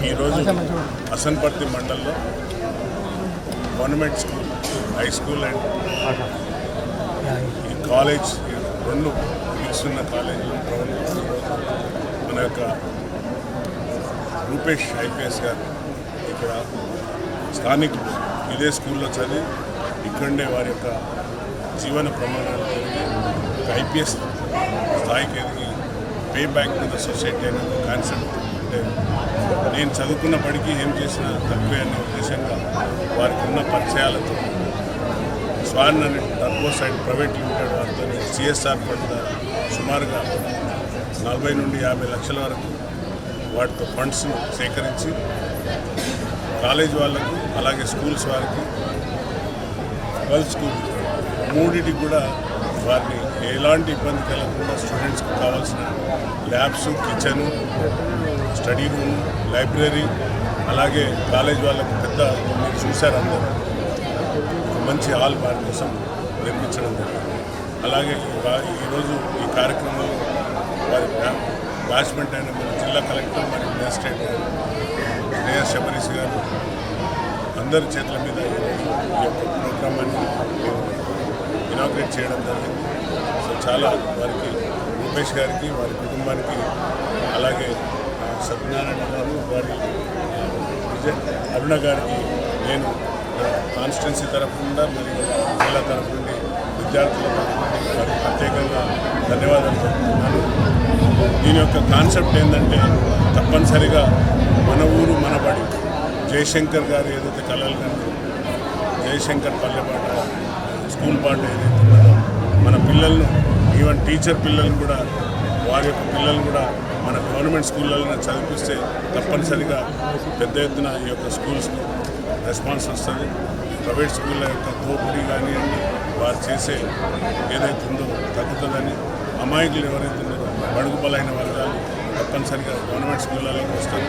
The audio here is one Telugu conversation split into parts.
ఈరోజు అసన్పర్తి మండలంలో government school, high school and ఈ కాలేజ్ రెండు మిక్స్ ఉన్న కాలేజీలో మన యొక్క రూపేష్ ఐపీఎస్ గారు ఇక్కడ స్థానికులు ఇదే స్కూల్లో చదివి ఇక్కడే వారి యొక్క జీవన ప్రమాణాలు పెరిగి ఒక ఐపీఎస్ స్థాయికి ఎదిగి pay back to the society అనే కాన్సెప్ట్. అంటే నేను చదువుకున్నప్పటికీ ఏం చేసినా తక్కువే అనే ఉద్దేశంగా వారికి ఉన్న పరిచయాలతో స్వాన్ అనే టర్బోసైడ్ ప్రైవేట్ లిమిటెడ్ వారితో సిఎస్ఆర్ ఫండ్ ద్వారా సుమారుగా 40 నుండి 50 లక్షల వరకు వాటితో ఫండ్స్ను సేకరించి కాలేజ్ వాళ్ళకు అలాగే స్కూల్స్ వారికి గర్ల్స్ స్కూల్ మూడింటికి కూడా వారిని ఎలాంటి ఇబ్బంది కలగకుండా స్టూడెంట్స్కి కావాల్సిన labs, kitchen, study room, library, అలాగే కాలేజ్ వాళ్ళకు పెద్ద మీరు చూశారు అందరూ మంచి హాల్ వారి కోసం నిర్మించడం జరిగింది. అలాగే ఈరోజు ఈ కార్యక్రమంలో వారి బ్యాచ్మెంట్ అయిన మన జిల్లా కలెక్టర్ మరియు మేజిస్ట్రేట్ శ్రేయస్ శబరీష్ గారు అందరి చేతుల మీద ఈ యొక్క ప్రోగ్రామాన్ని ఇనాగ్రేట్ చేయడం జరిగింది. సో చాలా వారికి రూపేష్ గారికి, వారి కుటుంబానికి, అలాగే సత్యనారాయణ గారు, వారి అరుణ గారికి నేను కాన్స్టిట్యున్సీ తరఫు నుండి మరియు జిల్లా తరఫు నుండి విద్యార్థుల తరఫు నుండి వారికి ప్రత్యేకంగా ధన్యవాదాలు చెప్తున్నాను. దీని యొక్క కాన్సెప్ట్ ఏంటంటే తప్పనిసరిగా మన ఊరు మన బడి, జయశంకర్ గారు ఏదైతే కలలు కానీ జయశంకర్ పల్లెపాట స్కూల్ పాట ఏదైతే ఉన్నదో మన పిల్లలను, ఈవెన్ టీచర్ పిల్లలను కూడా, వారి యొక్క పిల్లలు కూడా మన గవర్నమెంట్ స్కూళ్ళలో చదివిస్తే తప్పనిసరిగా పెద్ద ఎత్తున ఈ యొక్క స్కూల్స్కి రెస్పాన్స్ వస్తుంది. ప్రైవేట్ స్కూళ్ళ యొక్క దోపిడీ కానివ్వండి, వారు చేసే ఏదైతే ఉందో తగ్గుతుందని, అమాయకులు ఎవరైతే ఉన్నారో బడుగు బలైన వర్గాలు తప్పనిసరిగా గవర్నమెంట్ స్కూళ్ళలోకి వస్తారు.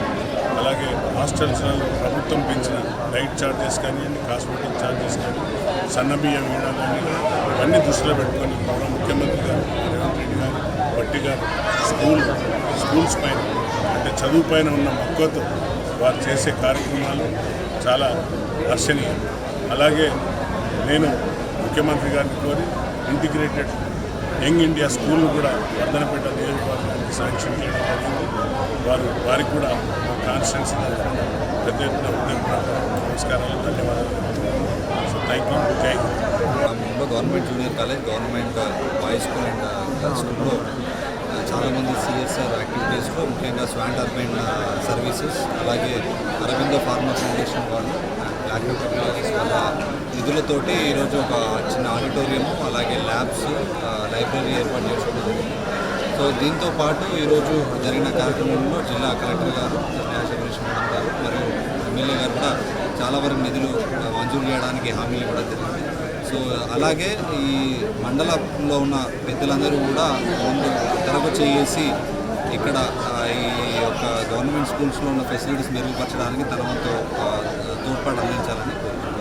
అలాగే హాస్టల్స్లలో ప్రభుత్వం పెంచిన లైట్ ఛార్జెస్ కానివ్వండి, కాస్మెటిక్ ఛార్జెస్ కానీ, సన్నబియ్యం వేయడం కానీ, ఇవన్నీ దృష్టిలో పెట్టుకొని గౌరవ ముఖ్యమంత్రి గారు రేవంత్ రెడ్డి గారు, బట్టి గారు స్కూల్స్ పైన అంటే చదువు పైన ఉన్న మక్కువతో వారు చేసే కార్యక్రమాలు చాలా హర్షణీయం. అలాగే నేను ముఖ్యమంత్రి గారిని కోరి ఇంటిగ్రేటెడ్ యంగ్ ఇండియా స్కూల్ను కూడా వర్ధనపేట నియోజకవర్గానికి శాంక్షన్ చేయడం జరిగింది. వారికి కూడా మా కాన్స్టిట్యున్సీ తరఫున పెద్ద ఎత్తున నమస్కారాలు, ధన్యవాదాలు. So thank you. Jai Hind. Government junior college, government boys school and girls స్కూల్లో చాలామంది సిఎస్ఆర్ యాక్టివిటీస్లో ముఖ్యంగా స్వాన్ టర్బైన్ సర్వీసెస్, అలాగే అరవిందో ఫార్మా ఫౌండేషన్ వాళ్ళు బ్లాక్ టెక్నాలజీస్ వాళ్ళ నిధులతోటి ఈరోజు ఒక చిన్న ఆడిటోరియం, అలాగే ల్యాబ్స్, లైబ్రరీ ఏర్పాటు చేసుకోవడం. సో దీంతో పాటు ఈరోజు జరిగిన కార్యక్రమంలో జిల్లా కలెక్టర్ గారు, శబరీష్ మేడం గారు మరియు ఎమ్మెల్యే గారు కూడా చాలా వరకు నిధులు మంజూరు చేయడానికి హామీలు కూడా జరిగింది. సో అలాగే ఈ మండలంలో ఉన్న పెద్దలందరూ కూడా ముందు తెరపు చేసి ఇక్కడ ఈ యొక్క గవర్నమెంట్ స్కూల్స్లో ఉన్న ఫెసిలిటీస్ మెరుగుపరచడానికి తన వంతు తోడ్పాటు అందించాలని కోరుతున్నాను.